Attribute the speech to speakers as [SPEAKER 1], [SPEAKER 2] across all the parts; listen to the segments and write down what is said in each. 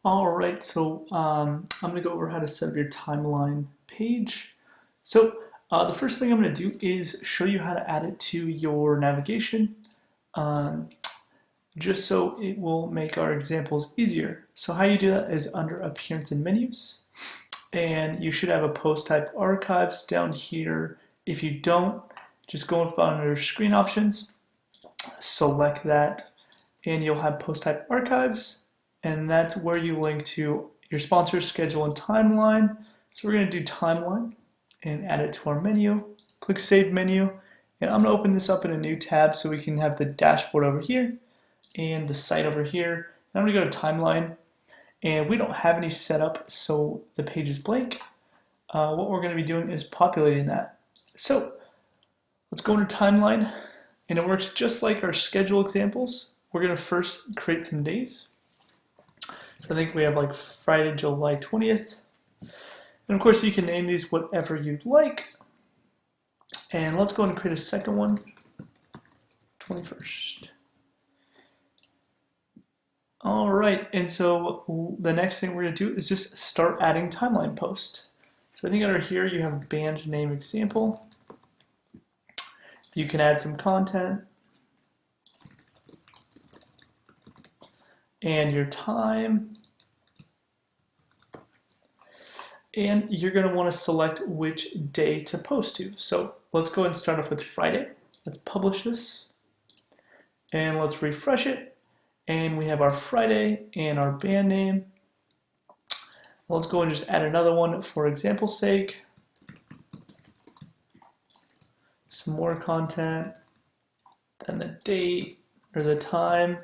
[SPEAKER 1] All right, so I'm going to go over how to set up your timeline page. So the first thing I'm going to do is show you how to add it to your navigation, um, just so it will make our examples easier. So how you do that is under Appearance and Menus, and you should have a post type archives down here. If you don't, just go up under Screen Options, select that, and you'll have post type archives, and that's where you link to your sponsors, schedule, and timeline. So we're going to do timeline and add it to our menu. Click Save Menu, and I'm going to open this up in a new tab so we can have the dashboard over here and the site over here. And I'm going to go to timeline, and we don't have any set up, so the page is blank. What we're going to be doing is populating that. So let's go into timeline, and it works just like our schedule examples. We're going to first create some days. So I think we have like Friday, July 20th. And of course you can name these whatever you'd like. And let's go and create a second one, 21st. All right, and so the next thing we're gonna do is just start adding timeline posts. So I think under here you have band name example. You can add some content. And your time, and you're going to want to select which day to post to. So let's go ahead and start off with Friday. Let's publish this, and let's refresh it, and we have our Friday and our band name. Let's go and just add another one for example's sake. Some more content, then the date or the time.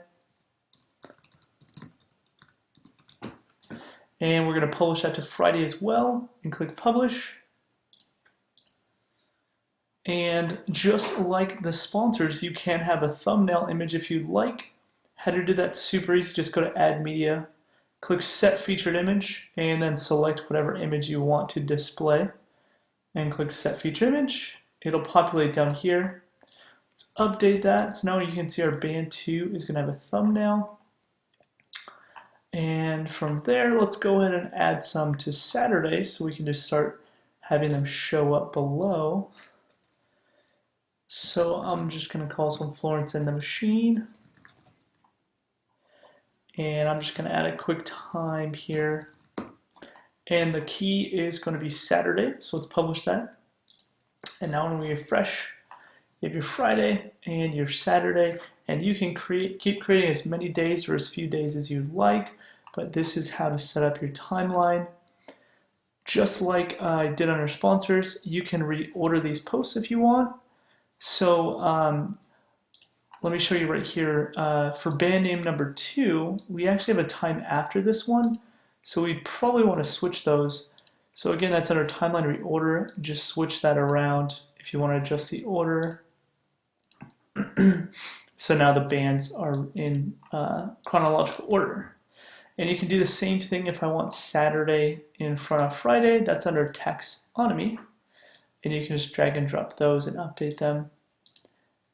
[SPEAKER 1] And we're going to publish that to Friday as well, and click Publish. And just like the sponsors, you can have a thumbnail image if you'd like. How to do that super easy, just go to Add Media, click Set Featured Image, and then select whatever image you want to display, and click Set Featured Image. It'll populate down here. Let's update that. So now you can see our band 2 is going to have a thumbnail. And from there, let's go ahead and add some to Saturday so we can just start having them show up below. So I'm just going to call this one Florence and the Machine. And I'm just going to add a quick time here. And the key is going to be Saturday, so let's publish that. And now when we refresh, you have your Friday and your Saturday, and you can keep creating as many days or as few days as you'd like, but this is how to set up your timeline. Just like I did on our sponsors, you can reorder these posts if you want. So let me show you right here. For band name number 2, we actually have a time after this one, so we probably want to switch those. So again, that's under timeline reorder. Just switch that around if you want to adjust the order. So now the bands are in chronological order. And you can do the same thing if I want Saturday in front of Friday. That's under taxonomy. And you can just drag and drop those and update them.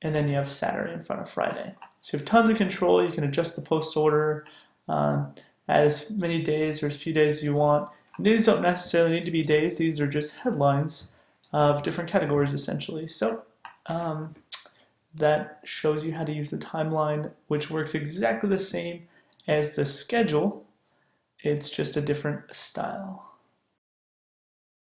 [SPEAKER 1] And then you have Saturday in front of Friday. So you have tons of control. You can adjust the post order, add as many days or as few days as you want. And these don't necessarily need to be days. These are just headlines of different categories essentially. So that shows you how to use the timeline, which works exactly the same as the schedule. It's just a different style.